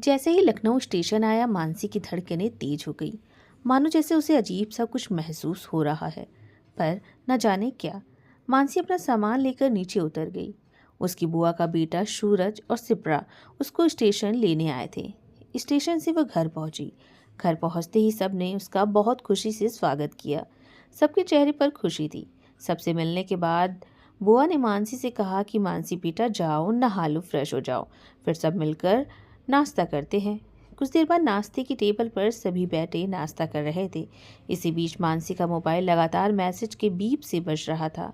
जैसे ही लखनऊ स्टेशन आया, मानसी की धड़कनें तेज हो गई, मानो जैसे उसे अजीब सा कुछ महसूस हो रहा है। पर न जाने क्या, मानसी अपना सामान लेकर नीचे उतर गई। उसकी बुआ का बेटा सूरज और सिप्रा उसको स्टेशन लेने आए थे। स्टेशन से वह घर पहुंची। घर पहुंचते ही सबने उसका बहुत खुशी से स्वागत किया। सबके चेहरे पर खुशी थी। सबसे मिलने के बाद बुआ ने मानसी से कहा कि मानसी बेटा, जाओ नहा लो, फ्रेश हो जाओ, फिर सब मिलकर नाश्ता करते हैं। कुछ देर बाद नाश्ते की टेबल पर सभी बैठे नाश्ता कर रहे थे। इसी बीच मानसी का मोबाइल लगातार मैसेज के बीप से बज रहा था।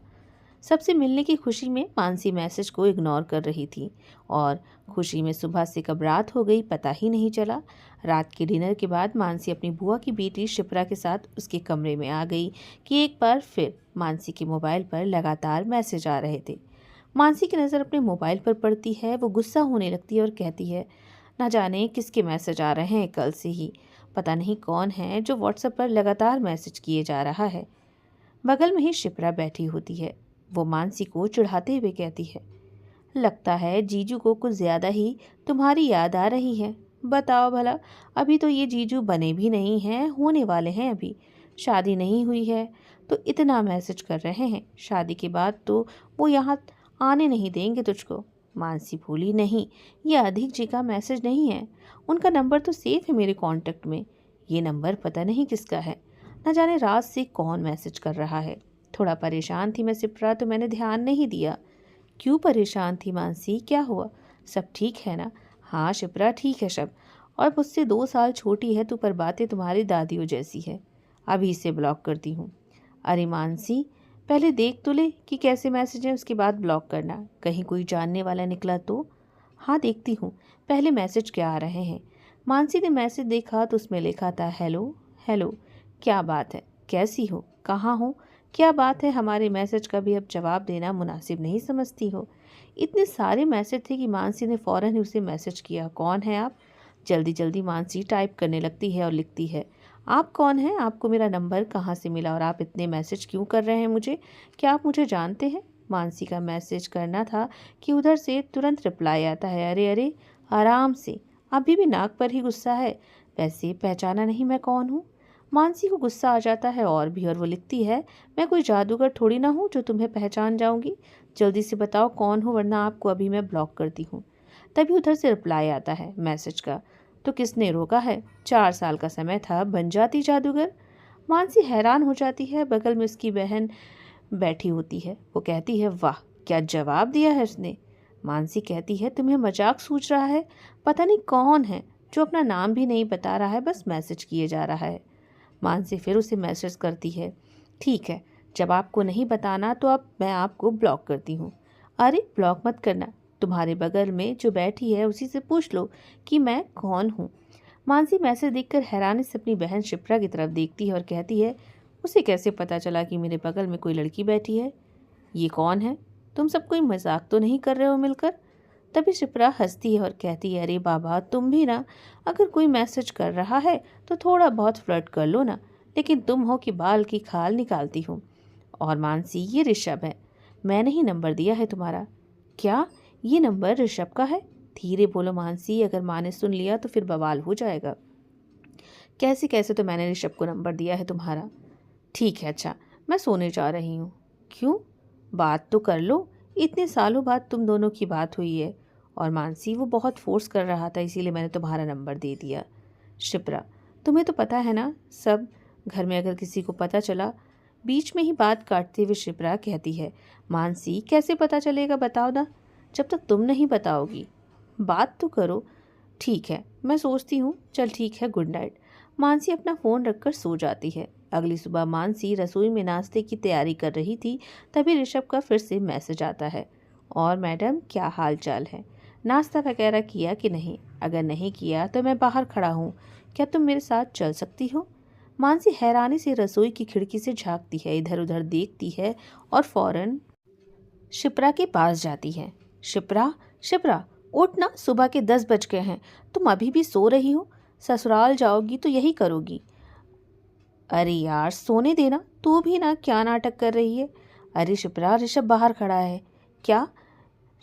सबसे मिलने की खुशी में मानसी मैसेज को इग्नोर कर रही थी और खुशी में सुबह से कब रात हो गई पता ही नहीं चला। रात के डिनर के बाद मानसी अपनी बुआ की बेटी शिप्रा के साथ उसके कमरे में आ गई कि एक बार फिर मानसी के मोबाइल पर लगातार मैसेज आ रहे थे। मानसी की नज़र अपने मोबाइल पर पड़ती है। वो गुस्सा होने लगती है और कहती है, ना जाने किसके मैसेज आ रहे हैं कल से ही। पता नहीं कौन है जो व्हाट्सएप पर लगातार मैसेज किए जा रहा है। बगल में ही शिप्रा बैठी होती है। वो मानसी को चिढ़ाते हुए कहती है, लगता है जीजू को कुछ ज़्यादा ही तुम्हारी याद आ रही है। बताओ भला, अभी तो ये जीजू बने भी नहीं हैं, होने वाले हैं। अभी शादी नहीं हुई है तो इतना मैसेज कर रहे हैं। शादी के बाद तो वो यहाँ आने नहीं देंगे तुझको। मानसी बोली, नहीं, ये अधिक जी का मैसेज नहीं है। उनका नंबर तो सेफ है मेरे कांटेक्ट में। ये नंबर पता नहीं किसका है। न जाने रात से कौन मैसेज कर रहा है। थोड़ा परेशान थी मैं सिप्रा, तो मैंने ध्यान नहीं दिया। क्यों परेशान थी मानसी, क्या हुआ? सब ठीक है ना? हाँ शिप्रा, ठीक है सब। और मुझसे 2 साल छोटी है तो, पर बातें तुम्हारी दादियों जैसी है। अभी इसे ब्लॉक करती हूँ। अरे मानसी, पहले देख तो ले कि कैसे मैसेज है, उसके बाद ब्लॉक करना। कहीं कोई जानने वाला निकला तो। हाँ देखती हूँ, पहले मैसेज क्या आ रहे हैं। मानसी ने मैसेज देखा तो उसमें लिखा था, हेलो हेलो, क्या बात है, कैसी हो, कहाँ हो, क्या बात है। हमारे मैसेज का भी अब जवाब देना मुनासिब नहीं समझती हो? इतने सारे मैसेज थे कि मानसी ने फ़ौरन ही उसे मैसेज किया, कौन है आप? जल्दी जल्दी मानसी टाइप करने लगती है और लिखती है, आप कौन हैं? आपको मेरा नंबर कहाँ से मिला और आप इतने मैसेज क्यों कर रहे हैं मुझे? क्या आप मुझे जानते हैं? मानसी का मैसेज करना था कि उधर से तुरंत रिप्लाई आता है, अरे अरे, आराम से, अभी भी नाक पर ही गुस्सा है। वैसे पहचाना नहीं मैं कौन हूँ? मानसी को गुस्सा आ जाता है और वो लिखती है, मैं कोई जादूगर थोड़ी ना हूँ जो तुम्हें पहचान जाऊंगी। जल्दी से बताओ कौन हो, वरना आपको अभी मैं ब्लॉक करती हूँ। तभी उधर से रिप्लाई आता है मैसेज का, तो किसने रोका है? 4 साल का समय था, बन जाती जादूगर। मानसी हैरान हो जाती है। बगल में उसकी बहन बैठी होती है। वो कहती है, वाह, क्या जवाब दिया है उसने। मानसी कहती है, तुम्हें मजाक सूझ रहा है? पता नहीं कौन है जो अपना नाम भी नहीं बता रहा है, बस मैसेज किए जा रहा है। मानसी फिर उसे मैसेज करती है, ठीक है, जब आपको नहीं बताना तो अब मैं आपको ब्लॉक करती हूँ। अरे ब्लॉक मत करना, तुम्हारे बगल में जो बैठी है उसी से पूछ लो कि मैं कौन हूँ। मानसी मैसेज देखकर हैरानी से अपनी बहन शिप्रा की तरफ देखती है और कहती है, उसे कैसे पता चला कि मेरे बगल में कोई लड़की बैठी है? ये कौन है? तुम सब कोई मजाक तो नहीं कर रहे हो मिलकर? तभी शिप्रा हंसती है और कहती है, अरे बाबा, तुम भी ना, अगर कोई मैसेज कर रहा है तो थोड़ा बहुत फ्लर्ट कर लो ना, लेकिन तुम हो कि बाल की खाल निकालती हो। और मानसी, ये ऋषभ है, मैंने ही नंबर दिया है तुम्हारा। क्या ये नंबर ऋषभ का है? धीरे बोलो मानसी, अगर माँ ने सुन लिया तो फिर बवाल हो जाएगा। कैसे कैसे तो मैंने ऋषभ को नंबर दिया है तुम्हारा। ठीक है, अच्छा, मैं सोने जा रही हूँ। क्यों? बात तो कर लो, इतने सालों बाद तुम दोनों की बात हुई है। और मानसी, वो बहुत फोर्स कर रहा था इसीलिए मैंने तुम्हारा नंबर दे दिया। शिप्रा, तुम्हें तो पता है ना सब, घर में अगर किसी को पता चला। बीच में ही बात काटते हुए शिप्रा कहती है, मानसी कैसे पता चलेगा, बताओ ना, जब तक तुम नहीं बताओगी। बात तो करो। ठीक है, मैं सोचती हूँ, चल ठीक है, गुड नाइट। मानसी अपना फ़ोन रखकर सो जाती है। अगली सुबह मानसी रसोई में नाश्ते की तैयारी कर रही थी, तभी ऋषभ का फिर से मैसेज आता है, और मैडम क्या हाल चाल है? नाश्ता वगैरह किया कि नहीं? अगर नहीं किया तो मैं बाहर खड़ा हूँ, क्या तुम मेरे साथ चल सकती हो? मानसी हैरानी से रसोई की खिड़की से झांकती है, इधर उधर देखती है और फौरन शिप्रा के पास जाती है। शिप्रा, शिप्रा, उठ ना, सुबह के 10 बज गए हैं, तुम अभी भी सो रही हो? ससुराल जाओगी तो यही करोगी। अरे यार, सोने देना, तू भी ना क्या नाटक कर रही है? अरे शिप्रा, ऋषभ बाहर खड़ा है। क्या?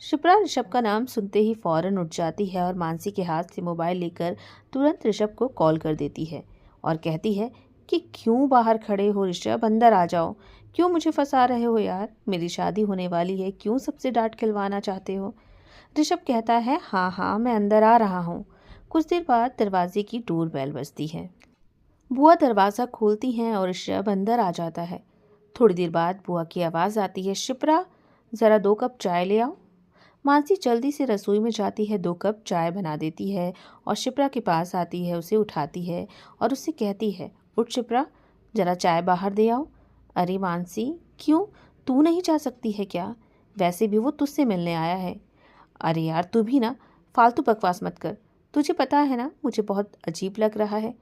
शिप्रा ऋषभ का नाम सुनते ही फौरन उठ जाती है और मानसी के हाथ से मोबाइल लेकर तुरंत ऋषभ को कॉल कर देती है और कहती है कि क्यों बाहर खड़े हो ऋषभ, अंदर आ जाओ। क्यों मुझे फंसा रहे हो यार, मेरी शादी होने वाली है, क्यों सबसे डांट खिलवाना चाहते हो। ऋषभ कहता है हाँ हाँ मैं अंदर आ रहा हूँ। कुछ देर बाद दरवाजे की डोर बेल बजती है। बुआ दरवाज़ा खोलती हैं और ऋषभ अंदर आ जाता है। थोड़ी देर बाद बुआ की आवाज़ आती है, शिप्रा ज़रा 2 कप चाय ले आओ। मानसी जल्दी से रसोई में जाती है, 2 कप चाय बना देती है और शिप्रा के पास आती है, उसे उठाती है और उससे कहती है, उठ शिप्रा, ज़रा चाय बाहर दे आओ। अरे मानसी, क्यों, तू नहीं जा सकती है क्या? वैसे भी वो तुझसे मिलने आया है। अरे यार तू भी ना फालतू बकवास मत कर। तुझे पता है ना मुझे बहुत अजीब लग रहा है।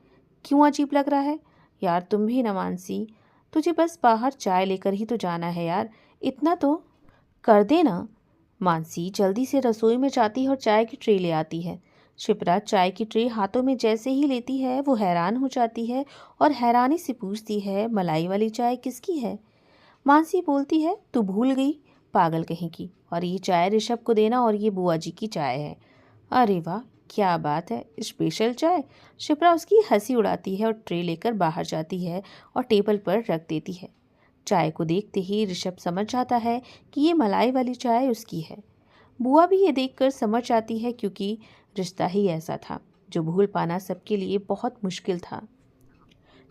क्यों अजीब लग रहा है? यार तुम भी ना मानसी, तुझे बस बाहर चाय लेकर ही तो जाना है यार, इतना तो कर दे ना। मानसी जल्दी से रसोई में जाती है और चाय की ट्रे ले आती है। शिप्रा चाय की ट्रे हाथों में जैसे ही लेती है वो हैरान हो जाती है और हैरानी से पूछती है, मलाई वाली चाय किसकी है? मानसी बोलती है, तू भूल गई पागल कहीं की, और ये चाय ऋषभ को देना और ये बुआ जी की चाय है। अरे वाह क्या बात है, स्पेशल चाय। शिप्रा उसकी हंसी उड़ाती है और ट्रे लेकर बाहर जाती है और टेबल पर रख देती है। चाय को देखते ही ऋषभ समझ जाता है कि ये मलाई वाली चाय उसकी है। बुआ भी ये देखकर समझ जाती है क्योंकि रिश्ता ही ऐसा था जो भूल पाना सबके लिए बहुत मुश्किल था।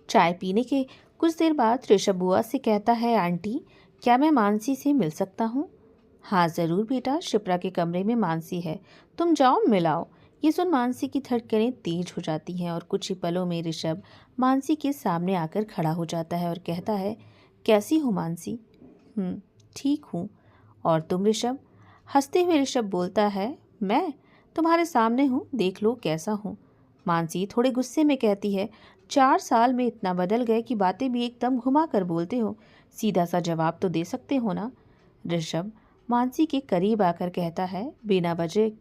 चाय पीने के कुछ देर बाद ऋषभ बुआ से कहता है, आंटी क्या मैं मानसी से मिल सकता हूँ? हाँ ज़रूर बेटा, शिप्रा के कमरे में मानसी है, तुम जाओ मिलाओ। ये सुन मानसी की धड़कनें तेज हो जाती हैं और कुछ ही पलों में ऋषभ मानसी के सामने आकर खड़ा हो जाता है और कहता है, कैसी हो मानसी? ठीक हूँ। और तुम ऋषभ? हंसते हुए ऋषभ बोलता है, मैं तुम्हारे सामने हूँ, देख लो कैसा हूँ। मानसी थोड़े गुस्से में कहती है, 4 साल में इतना बदल गए कि बातें भी एकदम घुमा कर बोलते हो, सीधा सा जवाब तो दे सकते हो ना। ऋषभ मानसी के करीब आकर कहता है, बिना वजह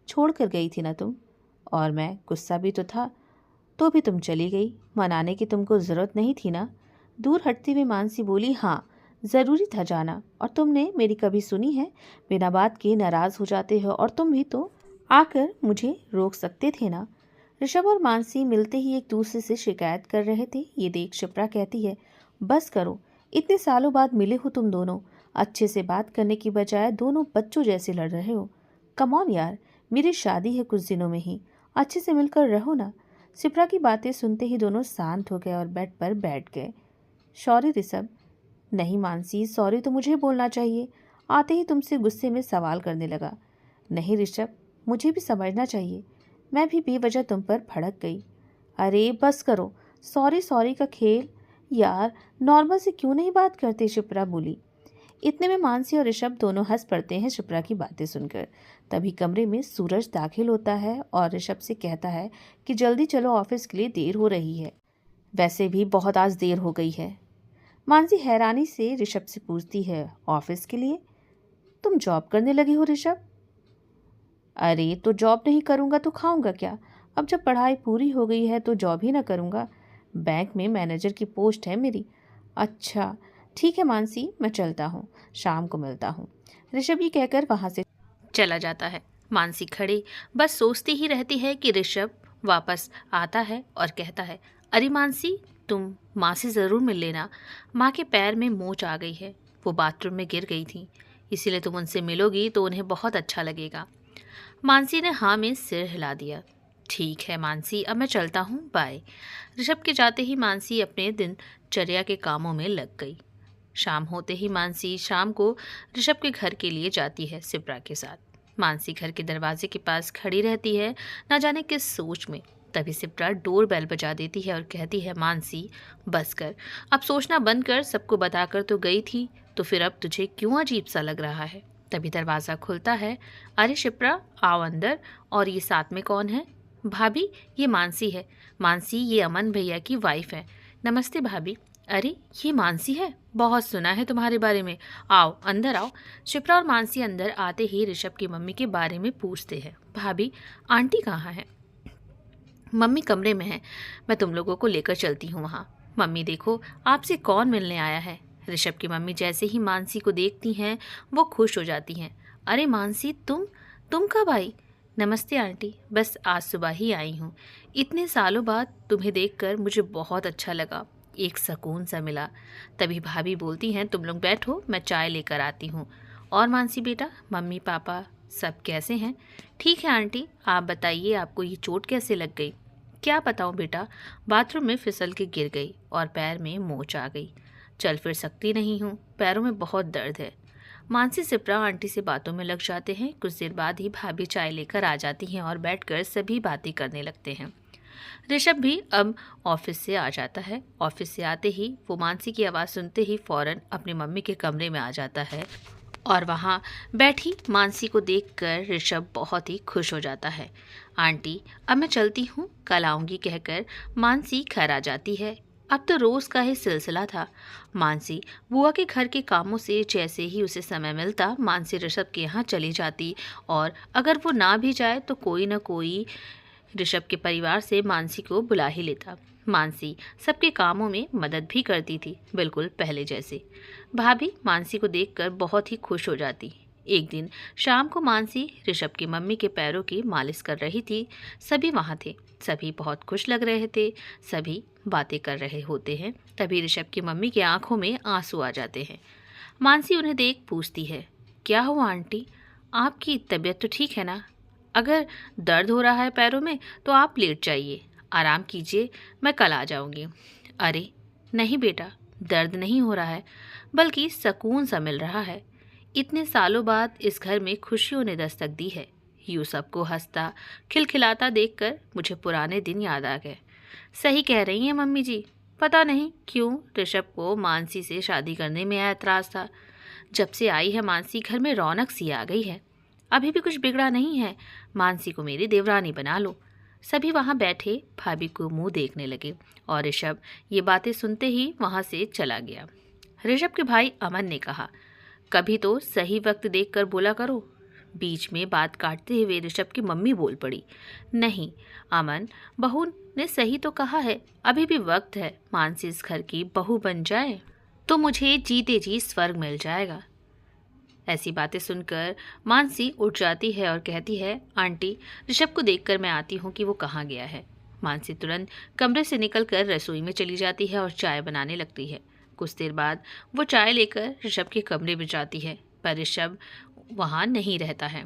छोड़ कर गई थी ना तुम, और मैं गुस्सा भी तो था, तो भी तुम चली गई, मनाने की तुमको ज़रूरत नहीं थी ना। दूर हटती हुई मानसी बोली, हाँ ज़रूरी था जाना, और तुमने मेरी कभी सुनी है? बिना बात के नाराज़ हो जाते हो, और तुम भी तो आकर मुझे रोक सकते थे ना। ऋषभ और मानसी मिलते ही एक दूसरे से शिकायत कर रहे थे। ये देख शिप्रा कहती है, बस करो, इतने सालों बाद मिले हो तुम दोनों, अच्छे से बात करने की बजाय दोनों बच्चों जैसे लड़ रहे हो। कम ऑन यार, मेरी शादी है कुछ दिनों में ही, अच्छे से मिलकर रहो ना। शिप्रा की बातें सुनते ही दोनों शांत हो गए और बेड पर बैठ गए। सॉरी ऋषभ। नहीं मानसी, सॉरी तो मुझे बोलना चाहिए। आते ही तुमसे गुस्से में सवाल करने लगा। नहीं ऋषभ, मुझे भी समझना चाहिए, मैं भी बेवजह तुम पर भड़क गई। अरे बस करो, सॉरी सॉरी का खेल, यार नॉर्मल से क्यों नहीं बात करते? शिप्रा बोली। इतने में मानसी और ऋषभ दोनों हंस पड़ते हैं शिप्रा की बातें सुनकर। तभी कमरे में सूरज दाखिल होता है और ऋषभ से कहता है कि जल्दी चलो, ऑफिस के लिए देर हो रही है। वैसे भी बहुत आज देर हो गई है। मानसी हैरानी से ऋषभ से पूछती है, ऑफिस के लिए? तुम जॉब करने लगे हो ऋषभ? अरे तो जॉब नहीं करूँगा तो खाऊंगा क्या? अब जब पढ़ाई पूरी हो गई है तो जॉब ही ना करूँगा। बैंक में मैनेजर की पोस्ट है मेरी। अच्छा ठीक है मानसी, मैं चलता हूँ, शाम को मिलता हूँ। ऋषभ ये कहकर वहाँ से चला जाता है। मानसी खड़ी बस सोचती ही रहती है कि ऋषभ वापस आता है और कहता है, अरे मानसी, तुम माँ से ज़रूर मिल लेना, माँ के पैर में मोच आ गई है, वो बाथरूम में गिर गई थी, इसीलिए तुम उनसे मिलोगी तो उन्हें बहुत अच्छा लगेगा। मानसी ने हाँ में सिर हिला दिया। ठीक है मानसी, अब मैं चलता हूँ, बाय। ऋषभ के जाते ही मानसी अपने दिनचर्या के कामों में लग गई। शाम होते ही मानसी शाम को ऋषभ के घर के लिए जाती है शिप्रा के साथ। मानसी घर के दरवाजे के पास खड़ी रहती है, ना जाने किस सोच में। तभी शिप्रा डोर बेल बजा देती है और कहती है, मानसी बस कर, अब सोचना बंद कर, सबको बताकर तो गई थी, तो फिर अब तुझे क्यों अजीब सा लग रहा है? तभी दरवाज़ा खुलता है। अरे शिप्रा, आओ अंदर। और ये साथ में कौन है? भाभी, ये मानसी है। मानसी, ये अमन भैया की वाइफ है। नमस्ते भाभी। अरे ये मानसी है, बहुत सुना है तुम्हारे बारे में, आओ अंदर आओ। शिप्रा और मानसी अंदर आते ही ऋषभ की मम्मी के बारे में पूछते हैं। भाभी, आंटी कहाँ है? मम्मी कमरे में है, मैं तुम लोगों को लेकर चलती हूँ वहाँ। मम्मी देखो, आपसे कौन मिलने आया है। ऋषभ की मम्मी जैसे ही मानसी को देखती हैं वो खुश हो जाती हैं। अरे मानसी, तुम कब आई? नमस्ते आंटी, बस आज सुबह ही आई हूँ। इतने सालों बाद तुम्हें देखकर मुझे बहुत अच्छा लगा, एक सुकून सा मिला। तभी भाभी बोलती हैं तुम लोग बैठो, मैं चाय लेकर आती हूँ। और मानसी बेटा, मम्मी पापा सब कैसे हैं? ठीक है आंटी, आप बताइए आपको ये चोट कैसे लग गई? क्या बताऊँ बेटा, बाथरूम में फिसल के गिर गई और पैर में मोच आ गई। चल फिर सकती नहीं हूँ, पैरों में बहुत दर्द है। मानसी सिप्रा आंटी से बातों में लग जाते हैं। कुछ देर बाद ही भाभी चाय लेकर आ जाती हैं और बैठकर सभी बातें करने लगते हैं। ऋषभ भी अब ऑफिस से आ जाता है। ऑफिस से आते ही वो मानसी की आवाज़ सुनते ही फौरन अपनी मम्मी के कमरे में आ जाता है और वहाँ बैठी मानसी को देखकर ऋषभ बहुत ही खुश हो जाता है। आंटी, अब मैं चलती हूँ, कल आऊँगी कहकर मानसी घर आ जाती है। अब तो रोज़ का ही सिलसिला था। मानसी बुआ के घर के कामों से जैसे ही उसे समय मिलता, मानसी ऋषभ के यहाँ चली जाती और अगर वो ना भी जाए तो कोई न कोई ऋषभ के परिवार से मानसी को बुला ही लेता। मानसी सबके कामों में मदद भी करती थी, बिल्कुल पहले जैसे। भाभी मानसी को देखकर बहुत ही खुश हो जाती। एक दिन शाम को मानसी ऋषभ की मम्मी के पैरों की मालिश कर रही थी। सभी वहाँ थे, सभी बहुत खुश लग रहे थे, सभी बातें कर रहे होते हैं। तभी ऋषभ की मम्मी की आंखों में आंसू आ जाते हैं। मानसी उन्हें देख पूछती है, क्या हुआ आंटी? आपकी तबीयत तो ठीक है ना? अगर दर्द हो रहा है पैरों में तो आप लेट जाइए, आराम कीजिए, मैं कल आ जाऊंगी। अरे नहीं बेटा, दर्द नहीं हो रहा है, बल्कि सुकून सा मिल रहा है। इतने सालों बाद इस घर में खुशियों ने दस्तक दी है। यूँ सबको हंसता खिलखिलाता देखकर मुझे पुराने दिन याद आ गए। सही कह रही हैं मम्मी जी। पता नहीं क्यों ऋषभ को मानसी से शादी करने में ऐतराज़ था। जब से आई है मानसी, घर में रौनक सी आ गई है। अभी भी कुछ बिगड़ा नहीं है, मानसी को मेरी देवरानी बना लो। सभी वहाँ बैठे भाभी को मुंह देखने लगे और ऋषभ ये बातें सुनते ही वहाँ से चला गया। ऋषभ के भाई अमन ने कहा, कभी तो सही वक्त देखकर बोला करो। बीच में बात काटते हुए ऋषभ की मम्मी बोल पड़ी, नहीं अमन, बहू ने सही तो कहा है, अभी भी वक्त है। मानसी इस घर की बहू बन जाए तो मुझे जीते जी स्वर्ग मिल जाएगा। ऐसी बातें सुनकर मानसी उठ जाती है और कहती है, आंटी ऋषभ को देखकर मैं आती हूँ कि वो कहाँ गया है। मानसी तुरंत कमरे से निकलकर रसोई में चली जाती है और चाय बनाने लगती है। कुछ देर बाद वो चाय लेकर ऋषभ के कमरे में जाती है, पर ऋषभ वहाँ नहीं रहता है।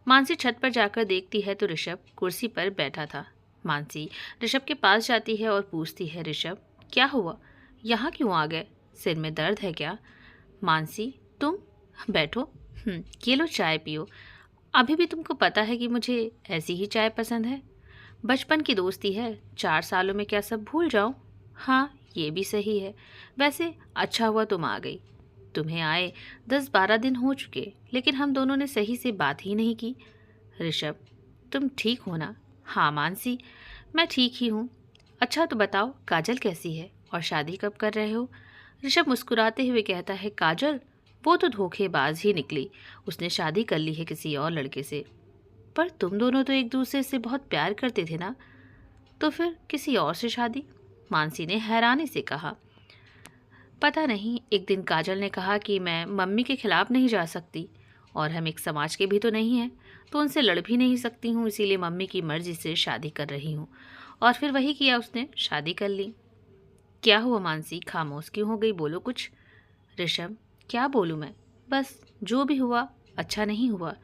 मानसी छत पर जाकर देखती है तो ऋषभ कुर्सी पर बैठा था। मानसी ऋषभ के पास जाती है और पूछती है, ऋषभ क्या हुआ, यहाँ क्यों आ गए? सिर में दर्द है क्या? मानसी, तुम बैठो, ये लो चाय पियो। अभी भी तुमको पता है कि मुझे ऐसी ही चाय पसंद है। बचपन की दोस्ती है, 4 सालों में क्या सब भूल जाऊं? हाँ, ये भी सही है। वैसे अच्छा हुआ तुम आ गई। तुम्हें आए 10-12 दिन हो चुके, लेकिन हम दोनों ने सही से बात ही नहीं की। ऋषभ, तुम ठीक हो ना? हाँ मानसी, मैं ठीक ही हूँ। अच्छा तो बताओ, काजल कैसी है और शादी कब कर रहे हो? ऋषभ मुस्कुराते हुए कहता है, काजल? वो तो धोखेबाज ही निकली, उसने शादी कर ली है किसी और लड़के से। पर तुम दोनों तो एक दूसरे से बहुत प्यार करते थे ना, तो फिर किसी और से शादी? मानसी ने हैरानी से कहा। पता नहीं, एक दिन काजल ने कहा कि मैं मम्मी के खिलाफ नहीं जा सकती और हम एक समाज के भी तो नहीं हैं, तो उनसे लड़ भी नहीं सकती हूँ, इसीलिए मम्मी की मर्जी से शादी कर रही हूँ। और फिर वही किया उसने, शादी कर ली। क्या हुआ मानसी, खामोश क्यों हो गई? बोलो कुछ। ऋषभ, क्या बोलूँ मैं? बस जो भी हुआ अच्छा नहीं हुआ।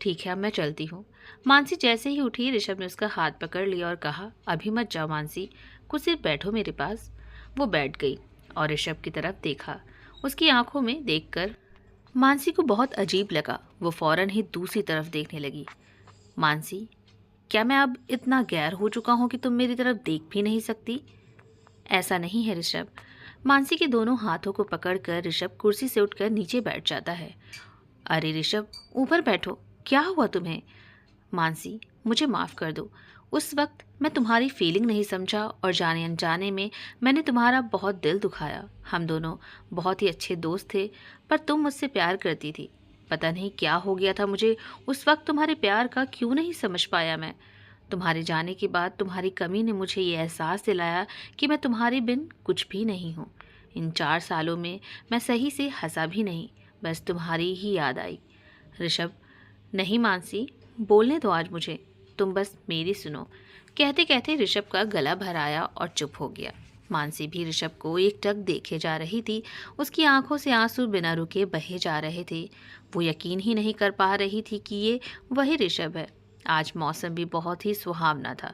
ठीक है, अब मैं चलती हूँ। मानसी जैसे ही उठी, ऋषभ ने उसका हाथ पकड़ लिया और कहा, अभी मत जाओ मानसी, कुछ देर बैठो मेरे पास। वो बैठ गई और ऋषभ की तरफ देखा। उसकी आंखों में देखकर मानसी को बहुत अजीब लगा। वो फौरन ही दूसरी तरफ देखने लगी। मानसी, क्या मैं अब इतना गैर हो चुका हूँ कि तुम मेरी तरफ देख भी नहीं सकती? ऐसा नहीं है ऋषभ। मानसी के दोनों हाथों को पकड़कर ऋषभ कुर्सी से उठकर नीचे बैठ जाता है। अरे ऋषभ, ऊपर बैठो, क्या हुआ तुम्हें? मानसी, मुझे माफ़ कर दो। उस वक्त मैं तुम्हारी फीलिंग नहीं समझा और जाने अनजाने में मैंने तुम्हारा बहुत दिल दुखाया। हम दोनों बहुत ही अच्छे दोस्त थे, पर तुम मुझसे प्यार करती थी। पता नहीं क्या हो गया था मुझे, उस वक्त तुम्हारे प्यार का क्यों नहीं समझ पाया मैं। तुम्हारे जाने के बाद तुम्हारी कमी ने मुझे ये एहसास दिलाया कि मैं तुम्हारे बिन कुछ भी नहीं हूँ। इन 4 सालों में मैं सही से हंसा भी नहीं, बस तुम्हारी ही याद आई। ऋषभ, नहीं मानसी, बोलने दो आज मुझे, तुम बस मेरी सुनो। कहते कहते ऋषभ का गला भर आया और चुप हो गया। मानसी भी ऋषभ को एकटक देखे जा रही थी। उसकी आंखों से आंसू बिना रुके बहे जा रहे थे। वो यकीन ही नहीं कर पा रही थी कि ये वही ऋषभ है। आज मौसम भी बहुत ही सुहावना था।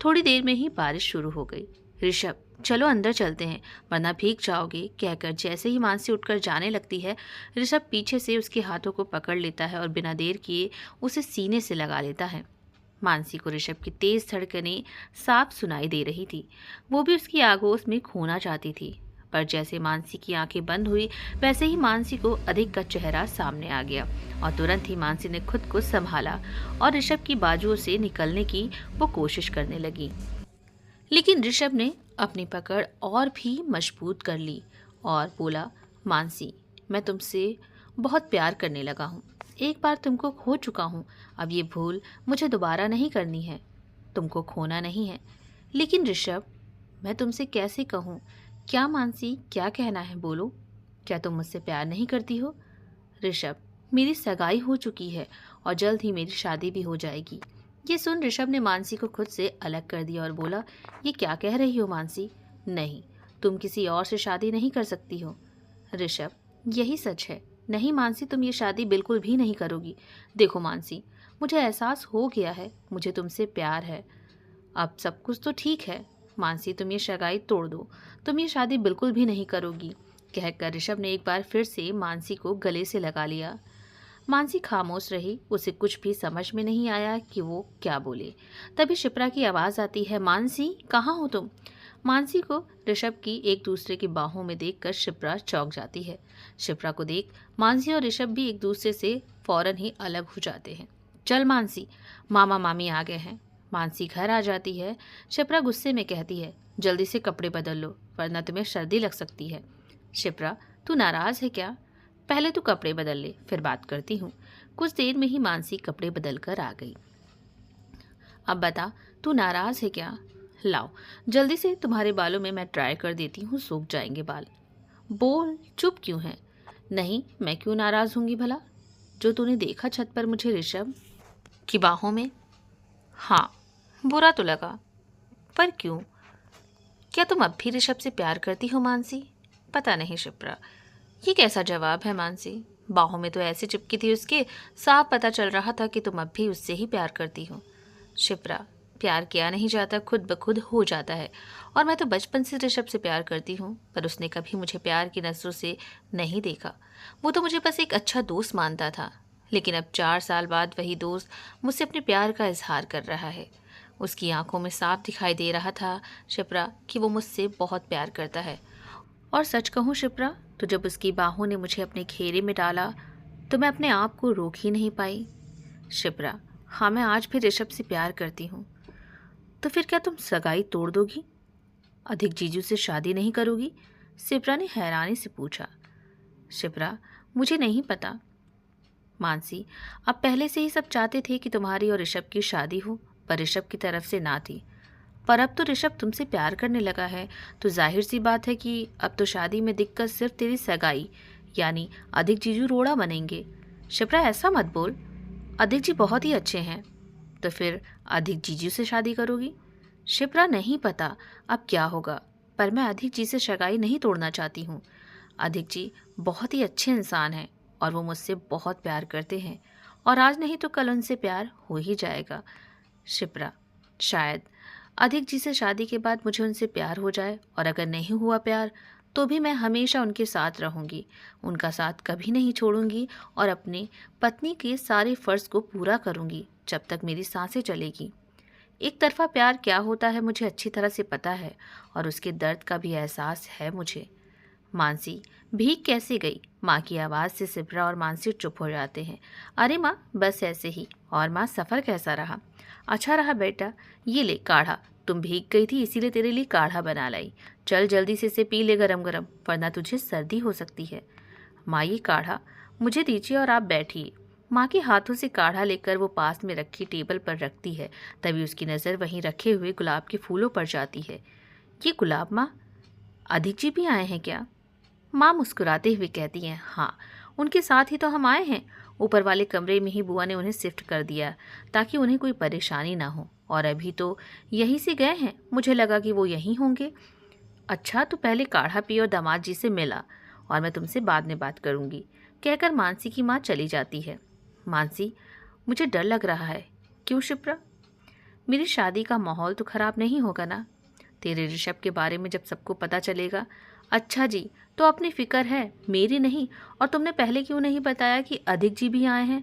थोड़ी देर में ही बारिश शुरू हो गई। ऋषभ, चलो अंदर चलते हैं वरना भीग जाओगे, कहकर जैसे ही मानसी उठकर जाने लगती है, ऋषभ पीछे से उसके हाथों को पकड़ लेता है और बिना देर किए उसे सीने से लगा लेता है। मानसी को ऋषभ की तेज धड़कनें साफ सुनाई दे रही थी। वो भी उसकी आगोश में खोना चाहती थी, पर जैसे मानसी की आंखें बंद हुई वैसे ही मानसी को अधिक का चेहरा सामने आ गया और तुरंत ही मानसी ने खुद को संभाला और ऋषभ की बाजुओं से निकलने की वो कोशिश करने लगी। लेकिन ऋषभ ने अपनी पकड़ और भी मजबूत कर ली और बोला, मानसी, मैं तुमसे बहुत प्यार करने लगा हूँ। एक बार तुमको खो चुका हूँ, अब ये भूल मुझे दोबारा नहीं करनी है। तुमको खोना नहीं है। लेकिन ऋषभ, मैं तुमसे कैसे कहूँ? क्या मानसी, क्या कहना है, बोलो। क्या तुम मुझसे प्यार नहीं करती हो? ऋषभ, मेरी सगाई हो चुकी है और जल्द ही मेरी शादी भी हो जाएगी। ये सुन ऋषभ ने मानसी को खुद से अलग कर दिया और बोला, ये क्या कह रही हो मानसी? नहीं, तुम किसी और से शादी नहीं कर सकती हो। ऋषभ, यही सच है। नहीं मानसी, तुम ये शादी बिल्कुल भी नहीं करोगी। देखो मानसी, मुझे एहसास हो गया है, मुझे तुमसे प्यार है। अब सब कुछ तो ठीक है। मानसी, तुम ये सगाई तोड़ दो, तुम ये शादी बिल्कुल भी नहीं करोगी, कहकर ऋषभ ने एक बार फिर से मानसी को गले से लगा लिया। मानसी खामोश रही। उसे कुछ भी समझ में नहीं आया कि वो क्या बोले। तभी शिप्रा की आवाज़ आती है, मानसी, कहाँ हो तुम? मानसी को ऋषभ की एक दूसरे की बाहों में देखकर शिप्रा चौंक जाती है। शिप्रा को देख मानसी और ऋषभ भी एक दूसरे से फौरन ही अलग हो जाते हैं। चल मानसी, मामा मामी आ गए हैं। मानसी घर आ जाती है। शिप्रा गुस्से में कहती है, जल्दी से कपड़े बदल लो वरना तुम्हें सर्दी लग सकती है। शिप्रा, तू नाराज़ है क्या? पहले तू कपड़े बदल ले, फिर बात करती हूँ। कुछ देर में ही मानसी कपड़े बदल कर आ गई। अब बता, तू नाराज़ है क्या? लाओ जल्दी से, तुम्हारे बालों में मैं ट्राई कर देती हूँ, सूख जाएंगे बाल। बोल, चुप क्यों है? नहीं, मैं क्यों नाराज़ होंगी भला? जो तूने देखा छत पर मुझे ऋषभ की बाहों में, हाँ, बुरा तो लगा, पर क्यों? क्या तुम अब भी ऋषभ से प्यार करती हो मानसी? पता नहीं शिप्रा, ये कैसा जवाब है मानसी? बाहों में तो ऐसे चिपकी थी उसके, साफ पता चल रहा था कि तुम अब भी उससे ही प्यार करती हो। शिप्रा, प्यार किया नहीं जाता, खुद ब खुद हो जाता है। और मैं तो बचपन से ऋषभ से प्यार करती हूँ, पर उसने कभी मुझे प्यार की नज़रों से नहीं देखा। वो तो मुझे बस एक अच्छा दोस्त मानता था। लेकिन अब 4 साल बाद वही दोस्त मुझसे अपने प्यार का इजहार कर रहा है। उसकी आंखों में साफ दिखाई दे रहा था शिप्रा कि वो मुझसे बहुत प्यार करता है। और सच कहूँ शिप्रा, तो जब उसकी बाहों ने मुझे अपने घेरे में डाला तो मैं अपने आप को रोक ही नहीं पाई। शिप्रा, हाँ, मैं आज भी ऋषभ से प्यार करती हूँ। तो फिर क्या तुम सगाई तोड़ दोगी? अधिक जीजू से शादी नहीं करोगी? शिप्रा ने हैरानी से पूछा। शिप्रा, मुझे नहीं पता मानसी, अब पहले से ही सब चाहते थे कि तुम्हारी और ऋषभ की शादी हो, पर ऋषभ की तरफ से ना थी। पर अब तो ऋषभ तुमसे प्यार करने लगा है, तो जाहिर सी बात है कि अब तो शादी में दिक्कत सिर्फ तेरी सगाई, यानी अधिक जीजू रोड़ा बनेंगे। शिप्रा, ऐसा मत बोल, अधिक जी बहुत ही अच्छे हैं। तो फिर अधिक जीजू से शादी करोगी? शिप्रा, नहीं पता अब क्या होगा, पर मैं अधिक जी से सगाई नहीं तोड़ना चाहती हूँ। अधिक जी बहुत ही अच्छे इंसान हैं और वो मुझसे बहुत प्यार करते हैं, और आज नहीं तो कल उनसे प्यार हो ही जाएगा। शिप्रा, शायद अधिक जी से शादी के बाद मुझे उनसे प्यार हो जाए, और अगर नहीं हुआ प्यार तो भी मैं हमेशा उनके साथ रहूंगी, उनका साथ कभी नहीं छोड़ूंगी और अपनी पत्नी के सारे फ़र्ज़ को पूरा करूंगी जब तक मेरी सांसें चलेगी। एक तरफा प्यार क्या होता है मुझे अच्छी तरह से पता है, और उसके दर्द का भी एहसास है मुझे। मानसी, भीग कैसे गई? माँ की आवाज़ से शिप्रा और मानसी चुप हो जाते हैं। अरे माँ, बस ऐसे ही। और माँ, सफ़र कैसा रहा? अच्छा रहा बेटा, ये ले काढ़ा, तुम भीग गई थी इसीलिए तेरे लिए काढ़ा बना लाई। चल जल्दी से इसे पी ले गरम गरम, वरना तुझे सर्दी हो सकती है। माँ, ये काढ़ा मुझे दीजिए और आप बैठिए। माँ के हाथों से काढ़ा लेकर वो पास में रखी टेबल पर रखती है। तभी उसकी नज़र वहीं रखे हुए गुलाब के फूलों पर जाती है। ये गुलाब माँ, अधिक जी भी आए हैं क्या? माँ मुस्कुराते हुए कहती हैं, हाँ, उनके साथ ही तो हम आए हैं। ऊपर वाले कमरे में ही बुआ ने उन्हें शिफ्ट कर दिया ताकि उन्हें कोई परेशानी ना हो। और अभी तो यहीं से गए हैं, मुझे लगा कि वो यहीं होंगे। अच्छा, तो पहले काढ़ा पी और दामाद जी से मिला और मैं तुमसे बाद में बात करूंगी, कहकर मानसी की माँ चली जाती है। मानसी, मुझे डर लग रहा है। क्यों शिप्रा? मेरी शादी का माहौल तो खराब नहीं होगा ना? तेरे ऋषभ के बारे में जब सबको पता चलेगा। अच्छा जी, तो अपनी फिक्र है, मेरी नहीं। और तुमने पहले क्यों नहीं बताया कि अधिक जी भी आए हैं?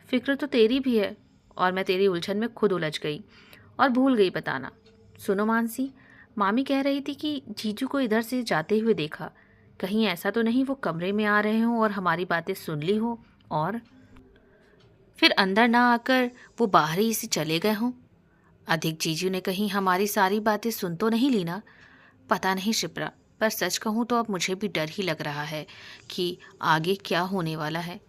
फिक्र तो तेरी भी है और मैं तेरी उलझन में खुद उलझ गई और भूल गई बताना। सुनो मानसी, मामी कह रही थी कि जीजू को इधर से जाते हुए देखा। कहीं ऐसा तो नहीं वो कमरे में आ रहे हों और हमारी बातें सुन ली हो और फिर अंदर ना आकर वो बाहर ही से चले गए हों? अधिक जीजू ने कहीं हमारी सारी बातें सुन तो नहीं ली ना? पता नहीं शिप्रा, पर सच कहूँ तो अब मुझे भी डर ही लग रहा है कि आगे क्या होने वाला है।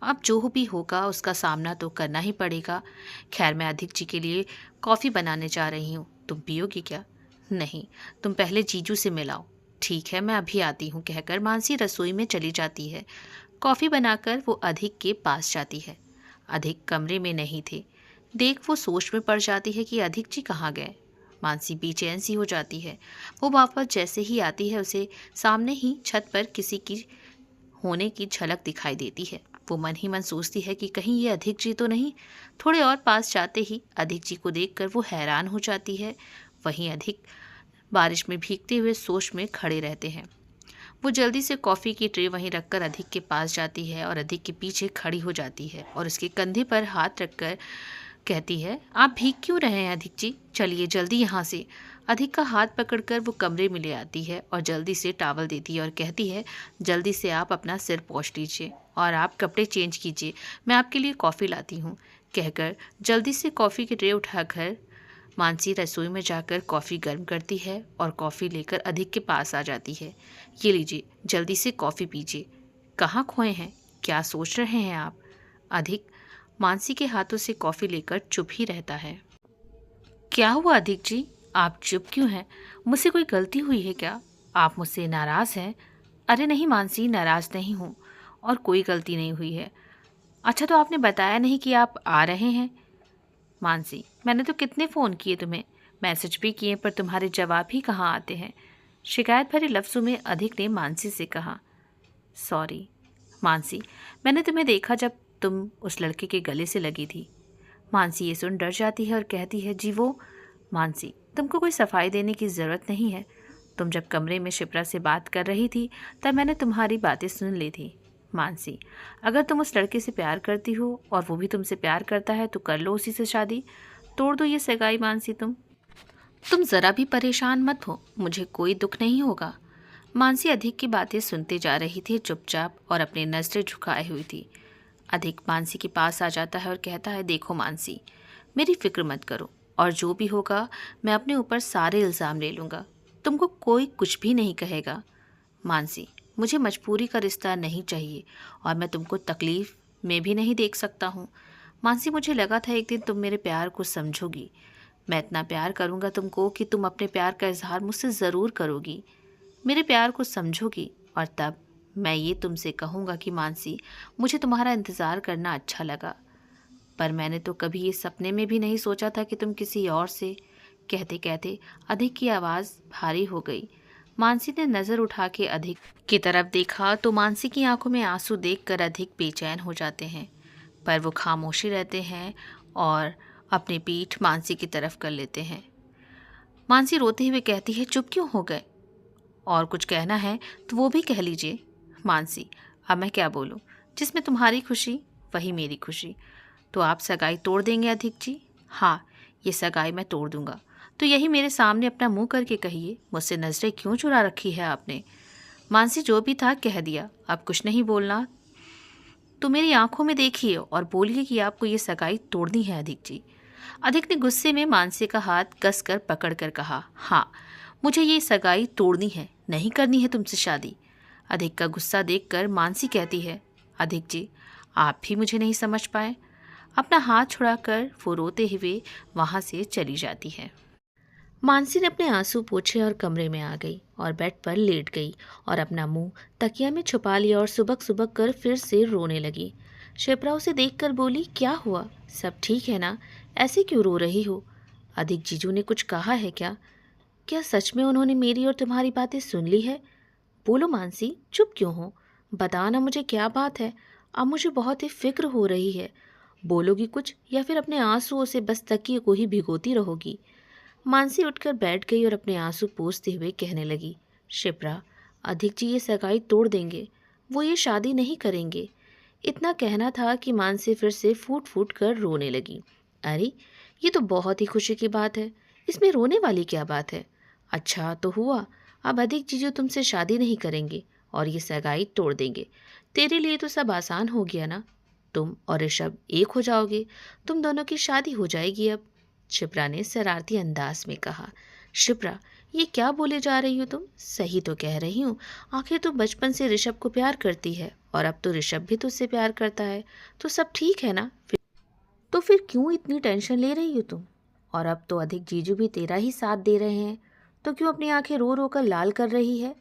अब जो भी होगा उसका सामना तो करना ही पड़ेगा। खैर, मैं अधिक जी के लिए कॉफ़ी बनाने जा रही हूँ, तुम पियोगी क्या? नहीं, तुम पहले जीजू से मिलाओ। ठीक है, मैं अभी आती हूँ, कहकर मानसी रसोई में चली जाती है। कॉफ़ी बनाकर वो अधिक के पास जाती है। अधिक कमरे में नहीं थे। देख वो सोच में पड़ जाती है कि अधिक जी कहाँ गए। मानसी बेचैन सी हो जाती है। वो वापस जैसे ही आती है उसे सामने ही छत पर किसी की होने की झलक दिखाई देती है। वो मन ही मन सोचती है कि कहीं ये अधिक जी तो नहीं। थोड़े और पास जाते ही अधिक जी को देखकर वो हैरान हो जाती है। वहीं अधिक बारिश में भीगते हुए सोच में खड़े रहते हैं। वो जल्दी से कॉफ़ी की ट्रे वहीं रखकर अधिक के पास जाती है और अधिक के पीछे खड़ी हो जाती है और उसके कंधे पर हाथ रखकर कहती है, आप भीग क्यों रहे हैं अधिक जी? चलिए जल्दी यहाँ से। अधिक का हाथ पकड़कर वो कमरे में ले आती है और जल्दी से टॉवल देती है और कहती है, जल्दी से आप अपना सिर पोंछ लीजिए और आप कपड़े चेंज कीजिए, मैं आपके लिए कॉफ़ी लाती हूँ। कहकर जल्दी से कॉफ़ी की ट्रे उठाकर मानसी रसोई में जाकर कॉफ़ी गर्म करती है और कॉफ़ी लेकर अधिक के पास आ जाती है। ये लीजिए, जल्दी से कॉफ़ी पीजिए। कहाँ खोए हैं? क्या सोच रहे हैं आप? अधिक मानसी के हाथों से कॉफ़ी लेकर चुप ही रहता है। क्या हुआ अधिक जी, आप चुप क्यों हैं? मुझसे कोई गलती हुई है क्या? आप मुझसे नाराज़ हैं? अरे नहीं मानसी, नाराज़ नहीं हूँ और कोई गलती नहीं हुई है। अच्छा, तो आपने बताया नहीं कि आप आ रहे हैं? मानसी, मैंने तो कितने फ़ोन किए तुम्हें, मैसेज भी किए, पर तुम्हारे जवाब ही कहाँ आते हैं। शिकायत भरे लफ्ज़ों में अधिक ने मानसी से कहा। सॉरी मानसी, मैंने तुम्हें देखा जब तुम उस लड़के के गले से लगी थी। मानसी ये सुन डर जाती है और कहती है, जी वो? मानसी, तुमको कोई सफाई देने की ज़रूरत नहीं है। तुम जब कमरे में शिप्रा से बात कर रही थी तब मैंने तुम्हारी बातें सुन ली थी। मानसी, अगर तुम उस लड़के से प्यार करती हो और वो भी तुमसे प्यार करता है तो कर लो उसी से शादी, तोड़ दो ये सगाई। मानसी, तुम ज़रा भी परेशान मत हो, मुझे कोई दुख नहीं होगा। मानसी अधिक की बातें सुनते जा रही थी चुपचाप और अपनी नज़रें झुकाए हुई थी। अधिक मानसी के पास आ जाता है और कहता है, देखो मानसी, मेरी फिक्र मत करो और जो भी होगा मैं अपने ऊपर सारे इल्ज़ाम ले लूँगा, तुमको कोई कुछ भी नहीं कहेगा। मानसी, मुझे मजबूरी का रिश्ता नहीं चाहिए और मैं तुमको तकलीफ़ में भी नहीं देख सकता हूँ। मानसी, मुझे लगा था एक दिन तुम मेरे प्यार को समझोगी। मैं इतना प्यार करूँगा तुमको कि तुम अपने प्यार का इजहार मुझसे ज़रूर करोगी, मेरे प्यार को समझोगी और तब मैं ये तुमसे कहूँगा कि मानसी, मुझे तुम्हारा इंतज़ार करना अच्छा लगा, पर मैंने तो कभी ये सपने में भी नहीं सोचा था कि तुम किसी और से। कहते कहते अधिक की आवाज़ भारी हो गई। मानसी ने नज़र उठा के अधिक की तरफ देखा तो मानसी की आंखों में आंसू देखकर अधिक बेचैन हो जाते हैं, पर वो खामोशी रहते हैं और अपनी पीठ मानसी की तरफ कर लेते हैं। मानसी रोते हुए कहती है, चुप क्यों हो गए? और कुछ कहना है तो वो भी कह लीजिए। मानसी, अब मैं क्या बोलूँ, जिसमें तुम्हारी खुशी वही मेरी खुशी। तो आप सगाई तोड़ देंगे अधिक जी? हाँ, ये सगाई मैं तोड़ दूंगा। तो यही मेरे सामने अपना मुंह करके कहिए, मुझसे नज़रें क्यों चुरा रखी है आपने? मानसी, जो भी था कह दिया, अब कुछ नहीं बोलना तो मेरी आंखों में देखिए और बोलिए कि आपको ये सगाई तोड़नी है अधिक जी। अधिक ने गुस्से में मानसी का हाथ कसकर पकड़कर कहा, हाँ, मुझे ये सगाई तोड़नी है, नहीं करनी है तुमसे शादी। अधिक का गुस्सा देखकर मानसी कहती है, अधिक जी, आप भी मुझे नहीं समझ पाए। अपना हाथ छुड़ाकर वो रोते हुए वहाँ से चली जाती है। मानसी ने अपने आंसू पोंछे और कमरे में आ गई और बेड पर लेट गई और अपना मुंह तकिया में छुपा लिया और सुबक सुबक कर फिर से रोने लगी। शिप्रा उसे देखकर बोली, क्या हुआ? सब ठीक है ना? ऐसे क्यों रो रही हो? अधिक जीजू ने कुछ कहा है क्या? क्या सच में उन्होंने मेरी और तुम्हारी बातें सुन ली है? बोलो मानसी, चुप क्यों हो? बताना मुझे क्या बात है। अब मुझे बहुत ही फिक्र हो रही है। बोलोगी कुछ या फिर अपने आंसुओं से बस तकिए को ही भिगोती रहोगी? मानसी उठकर बैठ गई और अपने आंसू पोंछते हुए कहने लगी, शिप्रा, अधिक जी ये सगाई तोड़ देंगे। वो ये शादी नहीं करेंगे। इतना कहना था कि मानसी फिर से फूट फूट कर रोने लगी। अरे, ये तो बहुत ही खुशी की बात है। इसमें रोने वाली क्या बात है? अच्छा तो हुआ, अब अधिक जीजू तुमसे शादी नहीं करेंगे और ये सगाई तोड़ देंगे। तेरे लिए तो सब आसान हो गया ना। तुम और ऋषभ एक हो जाओगे। तुम दोनों की शादी हो जाएगी अब। शिप्रा ने शरारती अंदाज में कहा। शिप्रा, ये क्या बोले जा रही हो तुम? सही तो कह रही हूँ। आखिर तुम बचपन से ऋषभ को प्यार करती है और अब तो ऋषभ भी तुझसे प्यार करता है, तो सब ठीक है ना? तो फिर क्यों इतनी टेंशन ले रही हो तुम? और अब तो अधिक जीजू भी तेरा ही साथ दे रहे हैं, तो क्यों अपनी आंखें रो रो कर लाल कर रही है?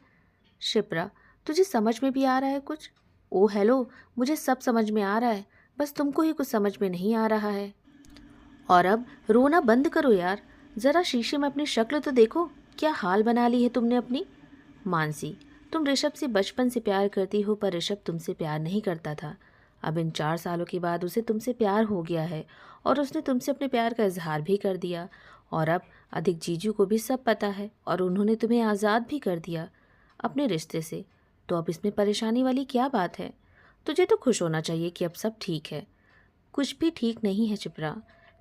शिप्रा, तुझे समझ में भी आ रहा है कुछ? ओ हेलो, मुझे सब समझ में आ रहा है, बस तुमको ही कुछ समझ में नहीं आ रहा है। और अब रोना बंद करो यार। जरा शीशे में अपनी शक्ल तो देखो, क्या हाल बना ली है तुमने अपनी। मानसी, तुम ऋषभ से बचपन से प्यार करती हो, पर ऋषभ तुमसे प्यार नहीं करता था। अब इन 4 सालों के बाद उसे तुमसे प्यार हो गया है और उसने तुमसे अपने प्यार का इजहार भी कर दिया। और अब अधिक जीजू को भी सब पता है और उन्होंने तुम्हें आज़ाद भी कर दिया अपने रिश्ते से। तो अब इसमें परेशानी वाली क्या बात है? तुझे तो खुश होना चाहिए कि अब सब ठीक है। कुछ भी ठीक नहीं है चिपरा।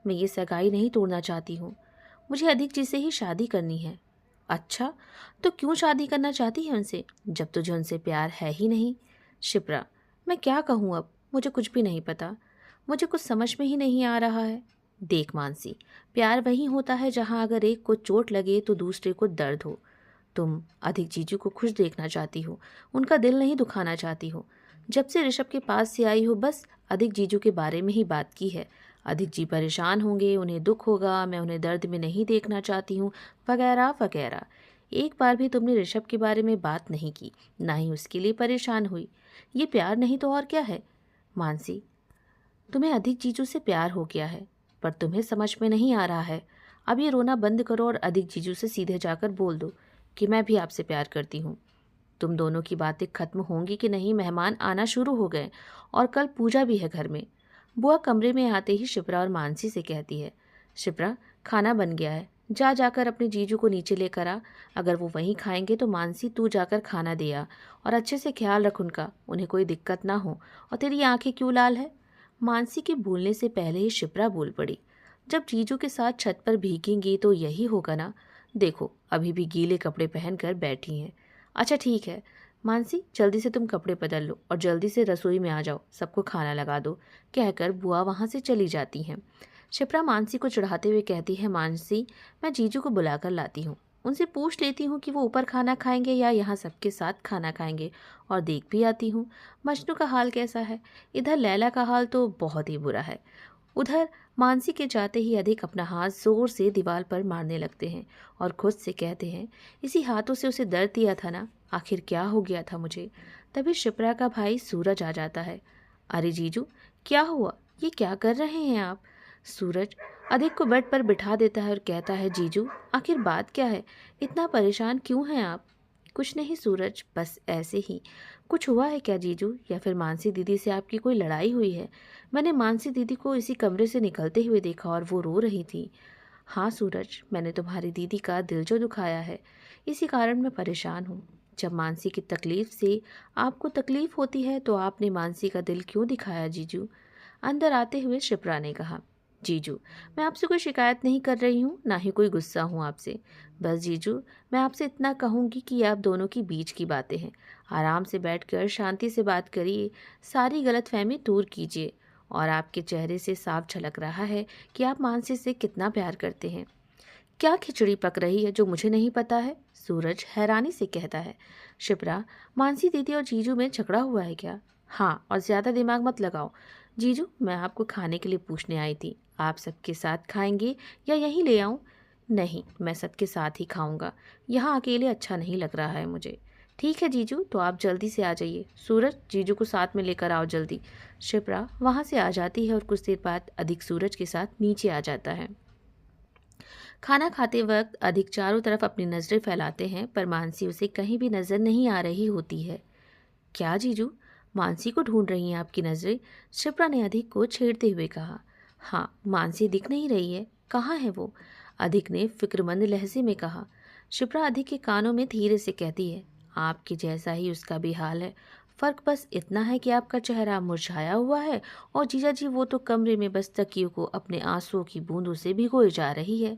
मैं ये सगाई नहीं तोड़ना चाहती हूँ। मुझे अधिक जी से ही शादी करनी है। अच्छा, तो क्यों शादी करना चाहती है उनसे, जब तुझे उनसे प्यार है ही नहीं? शिप्रा, मैं क्या कहूँ अब, मुझे कुछ भी नहीं पता। मुझे कुछ समझ में ही नहीं आ रहा है। देख मानसी, प्यार वही होता है जहाँ अगर एक को चोट लगे तो दूसरे को दर्द हो। तुम अधिक जीजू को खुश देखना चाहती हो, उनका दिल नहीं दुखाना चाहती हो। जब से ऋषभ के पास से आई हो बस अधिक जीजू के बारे में ही बात की है। अधिक जी परेशान होंगे, उन्हें दुख होगा, मैं उन्हें दर्द में नहीं देखना चाहती हूँ, वगैरह वगैरह। एक बार भी तुमने ऋषभ के बारे में बात नहीं की, ना ही उसके लिए परेशान हुई। ये प्यार नहीं तो और क्या है? मानसी, तुम्हें अधिक जीजू से प्यार हो गया है, पर तुम्हें समझ में नहीं आ रहा है। अब ये रोना बंद करो और अधिक जीजू से सीधे जाकर बोल दो कि मैं भी आपसे प्यार करती हूँ। तुम दोनों की बातें खत्म होंगी कि नहीं? मेहमान आना शुरू हो गए और कल पूजा भी है घर में। बुआ कमरे में आते ही शिप्रा और मानसी से कहती है, शिप्रा, खाना बन गया है, जा जाकर अपने जीजू को नीचे लेकर आ। अगर वो वहीं खाएंगे तो मानसी तू जाकर खाना दे आ और अच्छे से ख्याल रख उनका, उन्हें कोई दिक्कत ना हो। और तेरी आंखें क्यों लाल है? मानसी के बोलने से पहले ही शिप्रा बोल पड़ी, जब जीजू के साथ छत पर भीगेंगी तो यही होगा ना। देखो अभी भी गीले कपड़े पहनकर बैठी हैं। अच्छा ठीक है मानसी, जल्दी से तुम कपड़े बदल लो और जल्दी से रसोई में आ जाओ, सबको खाना लगा दो, कहकर बुआ वहाँ से चली जाती हैं। शिप्रा मानसी को चिढ़ाते हुए कहती है, मानसी, मैं जीजू को बुलाकर लाती हूँ, उनसे पूछ लेती हूँ कि वो ऊपर खाना खाएंगे या यहाँ सबके साथ खाना खाएंगे, और देख भी आती हूँ मजनू का हाल कैसा है। इधर लैला का हाल तो बहुत ही बुरा है। उधर मानसी के जाते ही अधिक अपना हाथ जोर से दीवार पर मारने लगते हैं और खुद से कहते हैं, इसी हाथों से उसे दर्द दिया था ना, आखिर क्या हो गया था मुझे। तभी शिप्रा का भाई सूरज आ जाता है। अरे जीजू, क्या हुआ? ये क्या कर रहे हैं आप? सूरज अधिक को बेड पर बिठा देता है और कहता है, जीजू आखिर बात क्या है, इतना परेशान क्यों हैं आप? कुछ नहीं सूरज, बस ऐसे ही। कुछ हुआ है क्या जीजू, या फिर मानसी दीदी से आपकी कोई लड़ाई हुई है? मैंने मानसी दीदी को इसी कमरे से निकलते हुए देखा और वो रो रही थी। हाँ सूरज, मैंने तुम्हारी दीदी का दिल जो दुखाया है, इसी कारण मैं परेशान हूँ। जब मानसी की तकलीफ से आपको तकलीफ होती है तो आपने मानसी का दिल क्यों दिखाया जीजू? अंदर आते हुए शिप्रा ने कहा, जीजू मैं आपसे कोई शिकायत नहीं कर रही हूँ, ना ही कोई गुस्सा हूँ आपसे। बस जीजू, मैं आपसे इतना कहूँगी कि आप दोनों की बीच की बातें हैं, आराम से बैठकर शांति से बात करिए, सारी गलतफहमी दूर कीजिए। और आपके चेहरे से साफ झलक रहा है कि आप मानसी से कितना प्यार करते हैं। क्या खिचड़ी पक रही है जो मुझे नहीं पता है? सूरज हैरानी से कहता है। शिप्रा, मानसी दीदी और जीजू में झगड़ा हुआ है क्या? हाँ, और ज़्यादा दिमाग मत लगाओ। जीजू, मैं आपको खाने के लिए पूछने आई थी, आप सबके साथ खाएंगे या यहीं ले आऊँ? नहीं, मैं सबके साथ ही खाऊंगा, यहाँ अकेले अच्छा नहीं लग रहा है मुझे। ठीक है जीजू, तो आप जल्दी से आ जाइए। सूरज, जीजू को साथ में लेकर आओ जल्दी। शिप्रा वहाँ से आ जाती है और कुछ देर बाद अधिक सूरज के साथ नीचे आ जाता है। खाना खाते वक्त अधिक चारों तरफ अपनी नज़रें फैलाते हैं, पर मानसी उसे कहीं भी नज़र नहीं आ रही होती है। क्या जीजू, मानसी को ढूंढ रही हैं आपकी नज़रें? शिप्रा ने अधिक को छेड़ते हुए कहा। हाँ, मानसी दिख नहीं रही है, कहाँ है वो? अधिक ने फिक्रमंद लहजे में कहा। शिप्रा अधिक के कानों में धीरे से कहती है, आपके जैसा ही उसका भी हाल है। फर्क बस इतना है कि आपका चेहरा मुरझाया हुआ है और जीजा जी वो तो कमरे में बस तकियों को अपने आंसुओं की बूंदों से भिगोए जा रही है।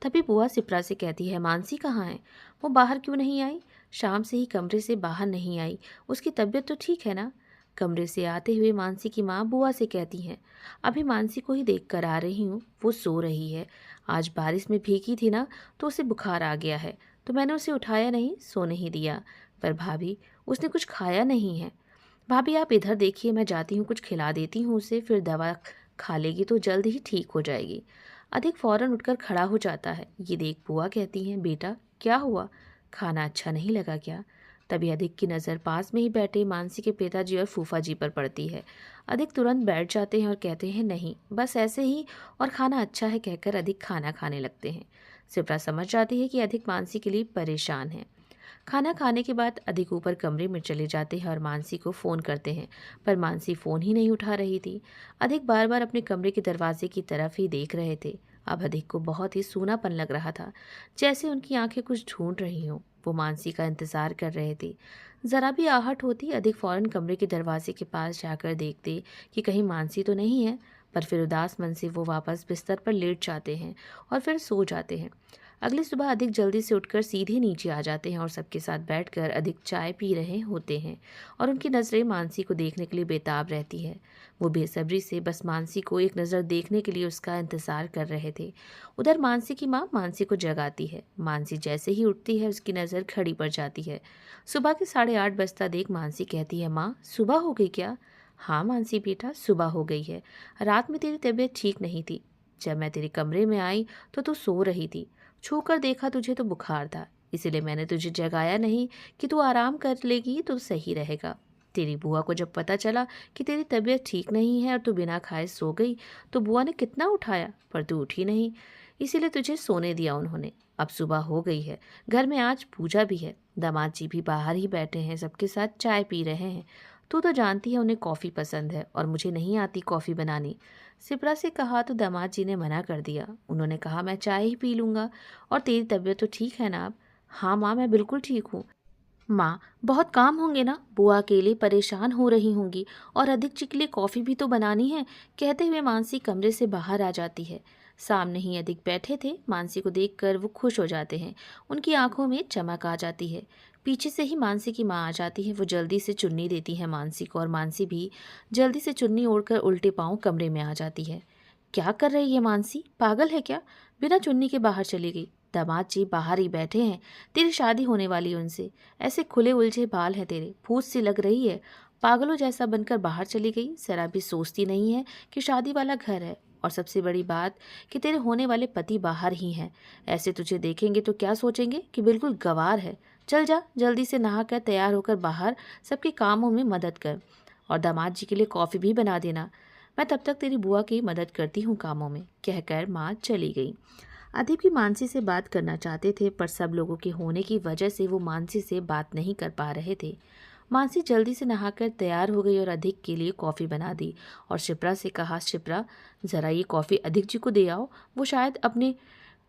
तभी बुआ शिप्रा से कहती है, मानसी कहाँ है? वो बाहर क्यों नहीं आई? शाम से ही कमरे से बाहर नहीं आई। उसकी तबीयत तो ठीक है ना? कमरे से आते हुए मानसी की माँ बुआ से कहती हैं, अभी मानसी को ही देख कर आ रही हूँ, वो सो रही है। आज बारिश में भीगी थी ना, तो उसे बुखार आ गया है, तो मैंने उसे उठाया नहीं, सोने ही दिया। पर भाभी, उसने कुछ खाया नहीं है। भाभी आप इधर देखिए, मैं जाती हूँ, कुछ खिला देती हूँ उसे, फिर दवा खा लेगी तो जल्द ही ठीक हो जाएगी। अधिक फौरन उठकर खड़ा हो जाता है। ये देख बुआ कहती हैं, बेटा क्या हुआ, खाना अच्छा नहीं लगा क्या? तभी अधिक की नज़र पास में ही बैठे मानसी के पिताजी और फूफा जी पर पड़ती है। अधिक तुरंत बैठ जाते हैं और कहते हैं, नहीं बस ऐसे ही, और खाना अच्छा है कहकर अधिक खाना खाने लगते हैं। शिप्रा समझ जाती है कि अधिक मानसी के लिए परेशान है। खाना खाने के बाद अधिक ऊपर कमरे में चले जाते हैं और मानसी को फ़ोन करते हैं, पर मानसी फ़ोन ही नहीं उठा रही थी। अधिक बार बार अपने कमरे के दरवाजे की तरफ ही देख रहे थे। अब अधिक को बहुत ही सूनापन लग रहा था, जैसे उनकी आंखें कुछ ढूंढ रही हों। वो मानसी का इंतज़ार कर रहे थे। ज़रा भी आहट होती अधिक फ़ौरन कमरे के दरवाजे के पास जाकर देखते कि कहीं मानसी तो नहीं है, पर फिर उदास मन से वो वापस बिस्तर पर लेट जाते हैं और फिर सो जाते हैं। अगली सुबह अधिक जल्दी से उठकर सीधे नीचे आ जाते हैं और सबके साथ बैठकर अधिक चाय पी रहे होते हैं और उनकी नज़रें मानसी को देखने के लिए बेताब रहती है। वो बेसब्री से बस मानसी को एक नज़र देखने के लिए उसका इंतज़ार कर रहे थे। उधर मानसी की माँ मानसी को जगाती है। मानसी जैसे ही उठती है उसकी नज़र घड़ी पर जाती है। सुबह के 8:30 बजता देख मानसी कहती है, माँ सुबह हो गई क्या? हाँ मानसी बेटा, सुबह हो गई है। रात में तेरी तबीयत ठीक नहीं थी। जब मैं तेरे कमरे में आई तो तू सो रही थी। छूकर देखा तुझे तो बुखार था, इसीलिए मैंने तुझे जगाया नहीं कि तू आराम कर लेगी तो सही रहेगा। तेरी बुआ को जब पता चला कि तेरी तबीयत ठीक नहीं है और तू बिना खाए सो गई, तो बुआ ने कितना उठाया, पर तू उठी नहीं, इसीलिए तुझे सोने दिया उन्होंने। अब सुबह हो गई है, घर में आज पूजा भी है, दामाद जी भी बाहर ही बैठे हैं, सबके साथ चाय पी रहे हैं। तू तो जानती है उन्हें कॉफ़ी पसंद है और मुझे नहीं आती कॉफ़ी बनानी। सिप्रा से कहा तो दामाद जी ने मना कर दिया। उन्होंने कहा मैं चाय ही पी लूँगा। और तेरी तबीयत तो ठीक है ना अब? हाँ माँ, मैं बिल्कुल ठीक हूँ। माँ, बहुत काम होंगे ना, बुआ अकेले परेशान हो रही होंगी और अधिक जी के लिए कॉफ़ी भी तो बनानी है। कहते हुए मानसी कमरे से बाहर आ जाती है। सामने ही अधिक बैठे थे। मानसी को देखकर वो खुश हो जाते हैं। उनकी आंखों में चमक आ जाती है। पीछे से ही मानसी की माँ आ जाती है। वो जल्दी से चुन्नी देती है मानसी को और मानसी भी जल्दी से चुन्नी ओढ़कर उल्टे पाँव कमरे में आ जाती है। क्या कर रही है मानसी, पागल है क्या? बिना चुन्नी के बाहर चली गई। दामाद जी बाहर ही बैठे हैं, तेरी शादी होने वाली उनसे। ऐसे खुले उलझे बाल हैं तेरे, फूस सी लग रही है। पागलों जैसा बनकर बाहर चली गई। जरा भी सोचती नहीं है कि शादी वाला घर है, और सबसे बड़ी बात कि तेरे होने वाले पति बाहर ही हैं। ऐसे तुझे देखेंगे तो क्या सोचेंगे कि बिल्कुल गंवार है। चल जा, जल्दी से नहा कर तैयार होकर बाहर सबके कामों में मदद कर, और दामाद जी के लिए कॉफ़ी भी बना देना। मैं तब तक तेरी बुआ की मदद करती हूँ कामों में, कहकर माँ चली गई। अधिक भी मानसी से बात करना चाहते थे, पर सब लोगों के होने की वजह से वो मानसी से बात नहीं कर पा रहे थे। मानसी जल्दी से नहाकर तैयार हो गई और अधिक के लिए कॉफ़ी बना दी और शिप्रा से कहा, शिप्रा ज़रा ये कॉफ़ी अधिक जी को दे आओ, वो शायद अपने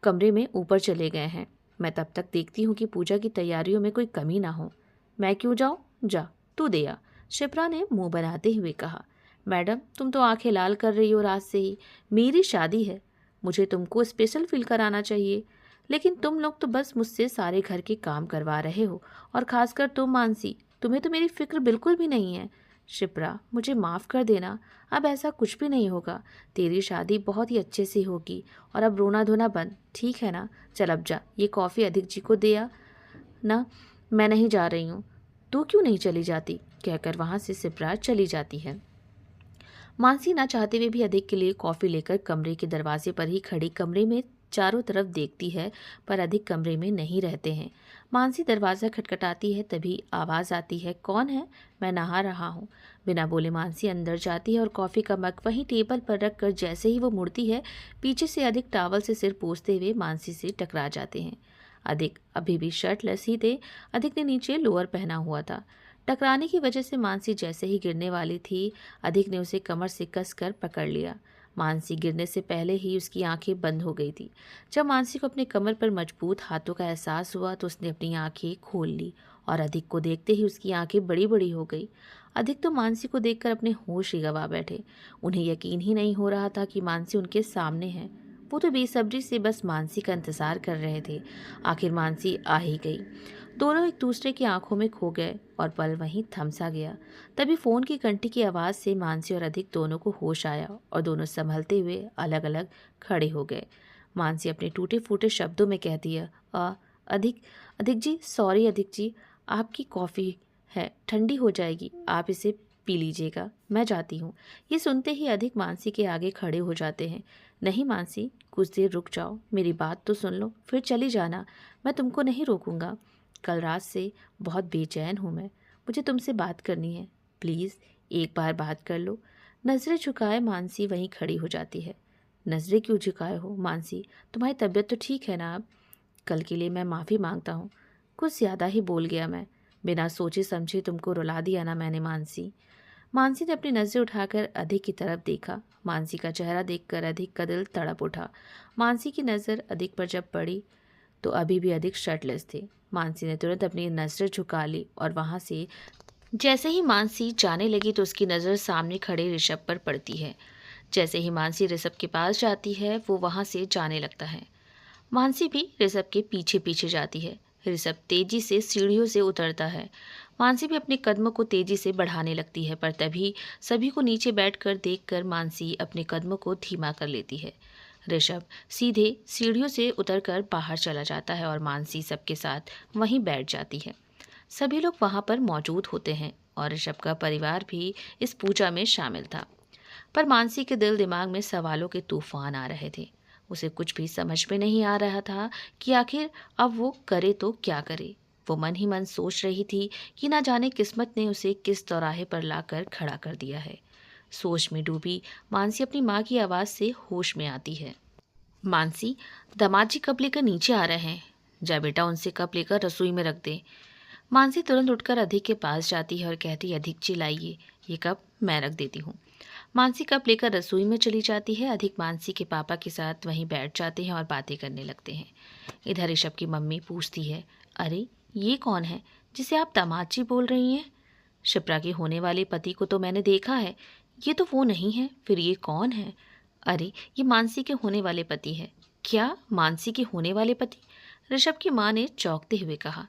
कमरे में ऊपर चले गए हैं। मैं तब तक देखती हूँ कि पूजा की तैयारियों में कोई कमी ना हो। मैं क्यों जाऊँ? जा, तू दे आ, शिप्रा ने मुंह बनाते हुए कहा। मैडम, तुम तो आंखें लाल कर रही हो रात से ही। मेरी शादी है, मुझे तुमको स्पेशल फील कराना चाहिए, लेकिन तुम लोग तो बस मुझसे सारे घर के काम करवा रहे हो, और खासकर तुम मानसी, तुम्हें तो मेरी फिक्र बिल्कुल भी नहीं है। शिप्रा, मुझे माफ़ कर देना, अब ऐसा कुछ भी नहीं होगा। तेरी शादी बहुत ही अच्छे से होगी, और अब रोना धोना बंद, ठीक है ना? चल अब जा, ये कॉफ़ी अधिक जी को दे आ ना। मैं नहीं जा रही हूँ। तू क्यों नहीं चली जाती? कहकर वहाँ से शिप्रा चली जाती है। मानसी ना चाहते हुए भी अधिक के लिए कॉफ़ी लेकर कमरे के दरवाजे पर ही खड़ी कमरे में चारों तरफ देखती है पर अधिक कमरे में नहीं रहते हैं। मानसी दरवाज़ा खटखटाती है, तभी आवाज़ आती है, कौन है? मैं नहा रहा हूँ। बिना बोले मानसी अंदर जाती है और कॉफ़ी का मग वहीं टेबल पर रख कर जैसे ही वो मुड़ती है, पीछे से अधिक टॉवल से सिर पोंछते हुए मानसी से टकरा जाते हैं। अधिक अभी भी शर्टलेस ही थे। अधिक ने नीचे लोअर पहना हुआ था। टकराने की वजह से मानसी जैसे ही गिरने वाली थी, अधिक ने उसे कमर से कसकर पकड़ लिया। मानसी गिरने से पहले ही उसकी आंखें बंद हो गई थी। जब मानसी को अपने कमर पर मजबूत हाथों का एहसास हुआ तो उसने अपनी आंखें खोल ली और अधिक को देखते ही उसकी आंखें बड़ी बड़ी हो गई। अधिक तो मानसी को देखकर अपने होश ही गंवा बैठे। उन्हें यकीन ही नहीं हो रहा था कि मानसी उनके सामने है। वो तो बेसब्री से बस मानसी का इंतजार कर रहे थे। आखिर मानसी आ ही गई। दोनों एक दूसरे की आंखों में खो गए और पल वहीं थम सा गया। तभी फोन की घंटी की आवाज़ से मानसी और अधिक दोनों को होश आया और दोनों संभलते हुए अलग अलग खड़े हो गए। मानसी अपने टूटे फूटे शब्दों में कहती है, अधिक अधिक जी, सॉरी अधिक जी, आपकी कॉफ़ी है, ठंडी हो जाएगी, आप इसे पी लीजिएगा, मैं जाती हूँ। ये सुनते ही अधिक मानसी के आगे खड़े हो जाते हैं। नहीं मानसी, कुछ देर रुक जाओ, मेरी बात तो सुन लो, फिर चली जाना, मैं तुमको नहीं रोकूंगा। कल रात से बहुत बेचैन हूँ मैं, मुझे तुमसे बात करनी है, प्लीज़ एक बार बात कर लो। नज़रें झुकाए मानसी वहीं खड़ी हो जाती है। नज़रें क्यों झुकाए हो मानसी, तुम्हारी तबीयत तो ठीक है ना अब? कल के लिए मैं माफ़ी मांगता हूँ, कुछ ज़्यादा ही बोल गया मैं, बिना सोचे समझे तुमको रुला दिया ना मैंने मानसी। मानसी ने अपनी नज़रें उठाकर अधिक की तरफ देखा। मानसी का चेहरा देखकर अधिक का दिल तड़प उठा। मानसी की नज़र अधिक पर जब पड़ी तो अभी भी अधिक शर्टलेस थे। मानसी ने तुरंत अपनी नज़रें झुका ली और वहाँ से जैसे ही मानसी जाने लगी तो उसकी नज़र सामने खड़े ऋषभ पर पड़ती है। जैसे ही मानसी ऋषभ के पास जाती है वो वहाँ से जाने लगता है। मानसी भी ऋषभ के पीछे पीछे जाती है। ऋषभ तेजी से सीढ़ियों से उतरता है। मानसी भी अपने कदमों को तेजी से बढ़ाने लगती है, पर तभी सभी को नीचे बैठकर देखकर मानसी अपने कदमों को धीमा कर लेती है। ऋषभ सीधे सीढ़ियों से उतरकर बाहर चला जाता है और मानसी सबके साथ वहीं बैठ जाती है। सभी लोग वहां पर मौजूद होते हैं और ऋषभ का परिवार भी इस पूजा में शामिल था। पर मानसी के दिल दिमाग में सवालों के तूफान आ रहे थे। उसे कुछ भी समझ में नहीं आ रहा था कि आखिर अब वो करे तो क्या करे। वो मन ही मन सोच रही थी कि ना जाने किस्मत ने उसे किस चौराहे पर लाकर खड़ा कर दिया है। सोच में डूबी मानसी अपनी माँ की आवाज़ से होश में आती है। मानसी, दामाद जी कप लेकर नीचे आ रहे हैं, जा बेटा उनसे कप लेकर रसोई में रख दे। मानसी तुरंत उठकर अधिक के पास जाती है और कहती है, अधिक जी लाइए, ये कप मैं रख देती हूँ। मानसी कप लेकर रसोई में चली जाती है। अधिक मानसी के पापा के साथ वहीं बैठ जाते हैं और बातें करने लगते हैं। इधर ऋषभ की मम्मी पूछती है, अरे ये कौन है जिसे आप दामाद जी बोल रही हैं? शिप्रा के होने वाले पति को तो मैंने देखा है, ये तो वो नहीं है, फिर ये कौन है? अरे ये मानसी के होने वाले पति है। क्या मानसी के होने वाले पति? ऋषभ की माँ ने चौंकते हुए कहा।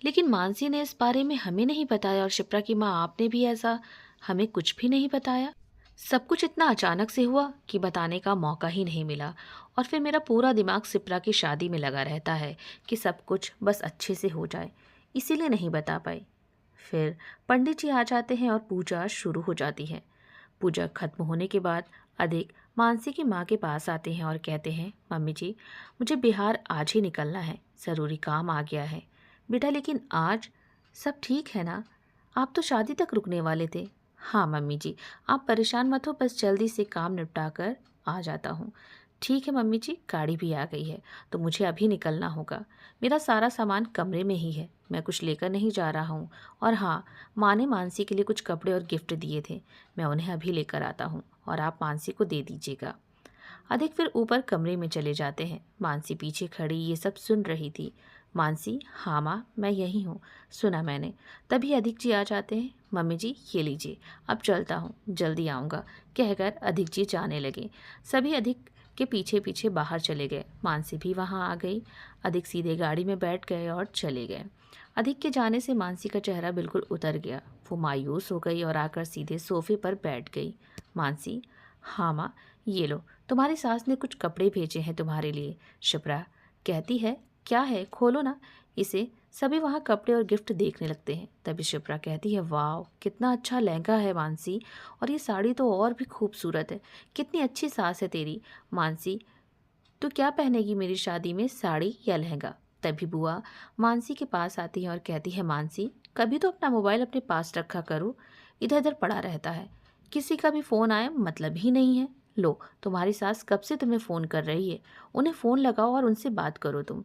लेकिन मानसी ने इस बारे में हमें नहीं बताया और शिप्रा की माँ आपने भी ऐसा हमें कुछ भी नहीं बताया। सब कुछ इतना अचानक से हुआ कि बताने का मौका ही नहीं मिला और फिर मेरा पूरा दिमाग शिप्रा की शादी में लगा रहता है कि सब कुछ बस अच्छे से हो जाए, इसीलिए नहीं बता पाई। फिर पंडित जी आ जाते हैं और पूजा शुरू हो जाती है। पूजा खत्म होने के बाद अधिक मानसी की माँ के पास आते हैं और कहते हैं, मम्मी जी मुझे बिहार आज ही निकलना है, ज़रूरी काम आ गया है। बेटा लेकिन आज सब ठीक है ना? आप तो शादी तक रुकने वाले थे। हाँ मम्मी जी, आप परेशान मत हो, बस जल्दी से काम निपटा कर आ जाता हूँ। ठीक है मम्मी जी, गाड़ी भी आ गई है तो मुझे अभी निकलना होगा। मेरा सारा सामान कमरे में ही है, मैं कुछ लेकर नहीं जा रहा हूँ। और हाँ, माँ ने मानसी के लिए कुछ कपड़े और गिफ्ट दिए थे, मैं उन्हें अभी लेकर आता हूँ और आप मानसी को दे दीजिएगा। अधिक फिर ऊपर कमरे में चले जाते हैं। मानसी पीछे खड़ी ये सब सुन रही थी। मानसी, हाँ माँ मैं यही हूँ, सुना मैंने। तभी अधिक जी आ जाते हैं। मम्मी जी ये लीजिए, अब चलता हूँ, जल्दी आऊँगा, कहकर अधिक जी जाने लगे। सभी अधिक के पीछे पीछे बाहर चले गए। मानसी भी वहाँ आ गई। अधिक सीधे गाड़ी में बैठ गए और चले गए। अधिक के जाने से मानसी का चेहरा बिल्कुल उतर गया। वो मायूस हो गई और आकर सीधे सोफे पर बैठ गई। मानसी, हाँ माँ ये लो, तुम्हारी सास ने कुछ कपड़े भेजे हैं तुम्हारे लिए। शिप्रा कहती है, क्या है, खोलो ना इसे। सभी वहाँ कपड़े और गिफ्ट देखने लगते हैं। तभी शिप्रा कहती है, वाह कितना अच्छा लहंगा है मानसी, और ये साड़ी तो और भी खूबसूरत है, कितनी अच्छी सास है तेरी। मानसी तो क्या पहनेगी मेरी शादी में, साड़ी या लहंगा? तभी बुआ मानसी के पास आती है और कहती है, मानसी कभी तो अपना मोबाइल अपने पास रखा करो, इधर उधर पड़ा रहता है, किसी का भी फ़ोन आए मतलब ही नहीं है। लो, तुम्हारी सास कब से तुम्हें फ़ोन कर रही है, उन्हें फ़ोन लगाओ और उनसे बात करो तुम।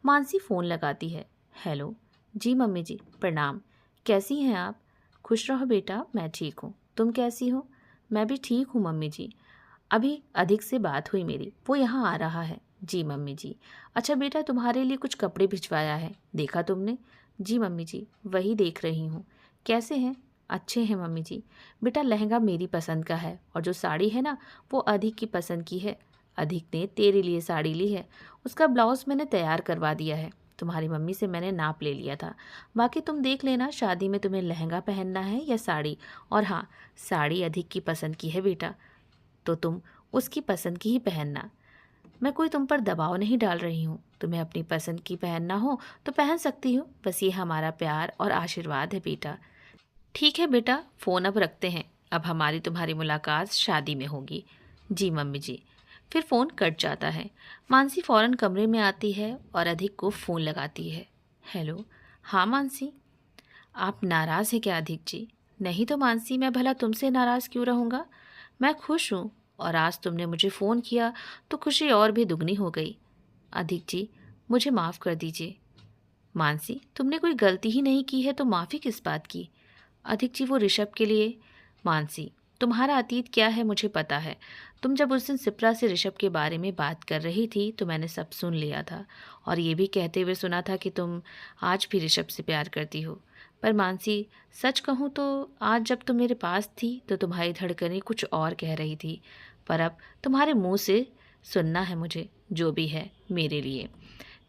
मानसी फ़ोन लगाती है। हेलो। जी मम्मी जी, प्रणाम। कैसी हैं आप? खुश रहो बेटा, मैं ठीक हूँ। तुम कैसी हो? मैं भी ठीक हूँ मम्मी जी। अभी अधिक से बात हुई मेरी, वो यहाँ आ रहा है। जी मम्मी जी। अच्छा बेटा, तुम्हारे लिए कुछ कपड़े भिजवाया है, देखा तुमने? जी मम्मी जी, वही देख रही हूँ। कैसे हैं? अच्छे हैं मम्मी जी। बेटा, लहंगा मेरी पसंद का है और जो साड़ी है ना, वो अधिक की पसंद की है। अधिक ने तेरे लिए साड़ी ली है, उसका ब्लाउज़ मैंने तैयार करवा दिया है। तुम्हारी मम्मी से मैंने नाप ले लिया था। बाकी तुम देख लेना शादी में तुम्हें लहंगा पहनना है या साड़ी। और हाँ, साड़ी अधिक की पसंद की है बेटा, तो तुम उसकी पसंद की ही पहनना। मैं कोई तुम पर दबाव नहीं डाल रही हूँ, तुम्हें अपनी पसंद की पहनना हो तो पहन सकती हो, बस ये हमारा प्यार और आशीर्वाद है बेटा। ठीक है बेटा, फ़ोन अब रखते हैं, अब हमारी तुम्हारी मुलाकात शादी में होगी। जी मम्मी जी। फिर फ़ोन कट जाता है। मानसी फ़ौरन कमरे में आती है और अधिक को फ़ोन लगाती है। हेलो। हाँ मानसी। आप नाराज़ हैं क्या अधिक जी? नहीं तो मानसी, मैं भला तुमसे नाराज़ क्यों रहूँगा? मैं खुश हूँ और आज तुमने मुझे फ़ोन किया तो खुशी और भी दुगनी हो गई। अधिक जी, मुझे माफ़ कर दीजिए। मानसी, तुमने कोई गलती ही नहीं की है तो माफ़ी किस बात की? अधिक जी, वो ऋषभ के लिए। मानसी, तुम्हारा अतीत क्या है मुझे पता है। तुम जब उस दिन सिप्रा से ऋषभ के बारे में बात कर रही थी तो मैंने सब सुन लिया था और ये भी कहते हुए सुना था कि तुम आज भी ऋषभ से प्यार करती हो। पर मानसी, सच कहूँ तो आज जब तुम मेरे पास थी तो तुम्हारी धड़कनें कुछ और कह रही थी, पर अब तुम्हारे मुंह से सुनना है मुझे, जो भी है मेरे लिए।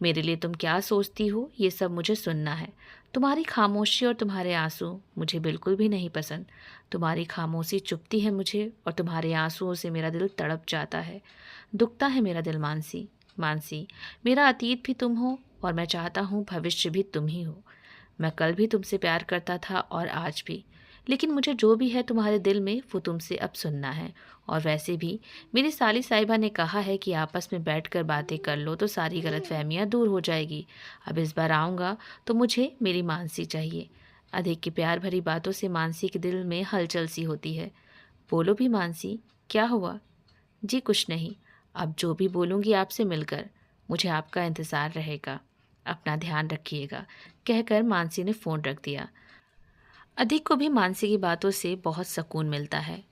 मेरे लिए तुम क्या सोचती हो ये सब मुझे सुनना है। तुम्हारी खामोशी और तुम्हारे आंसू मुझे बिल्कुल भी नहीं पसंद। तुम्हारी खामोशी चुभती है मुझे और तुम्हारे आंसुओं से मेरा दिल तड़प जाता है, दुखता है मेरा दिल मानसी। मानसी, मेरा अतीत भी तुम हो और मैं चाहता हूँ भविष्य भी तुम ही हो। मैं कल भी तुमसे प्यार करता था और आज भी, लेकिन मुझे जो भी है तुम्हारे दिल में वो तुमसे अब सुनना है। और वैसे भी मेरी साली साहिबा ने कहा है कि आपस में बैठकर बातें कर लो तो सारी गलतफहमियां दूर हो जाएगी। अब इस बार आऊँगा तो मुझे मेरी मानसी चाहिए। अधिक की प्यार भरी बातों से मानसी के दिल में हलचल सी होती है। बोलो भी मानसी, क्या हुआ? जी कुछ नहीं, अब जो भी बोलूँगी आपसे मिलकर, मुझे आपका इंतज़ार रहेगा। अपना ध्यान रखिएगा, कहकर मानसी ने फ़ोन रख दिया। अधिक को भी मानसी की बातों से बहुत सुकून मिलता है।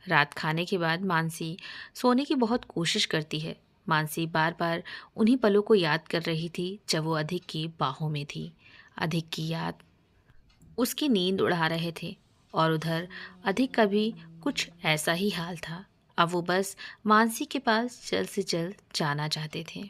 रात खाने के बाद मानसी सोने की बहुत कोशिश करती है। मानसी बार बार उन्हीं पलों को याद कर रही थी जब वो अधिक की बाहों में थी। अधिक की याद उसकी नींद उड़ा रहे थे और उधर अधिक का भी कुछ ऐसा ही हाल था। अब वो बस मानसी के पास जल्द से जल्द जाना चाहते थे।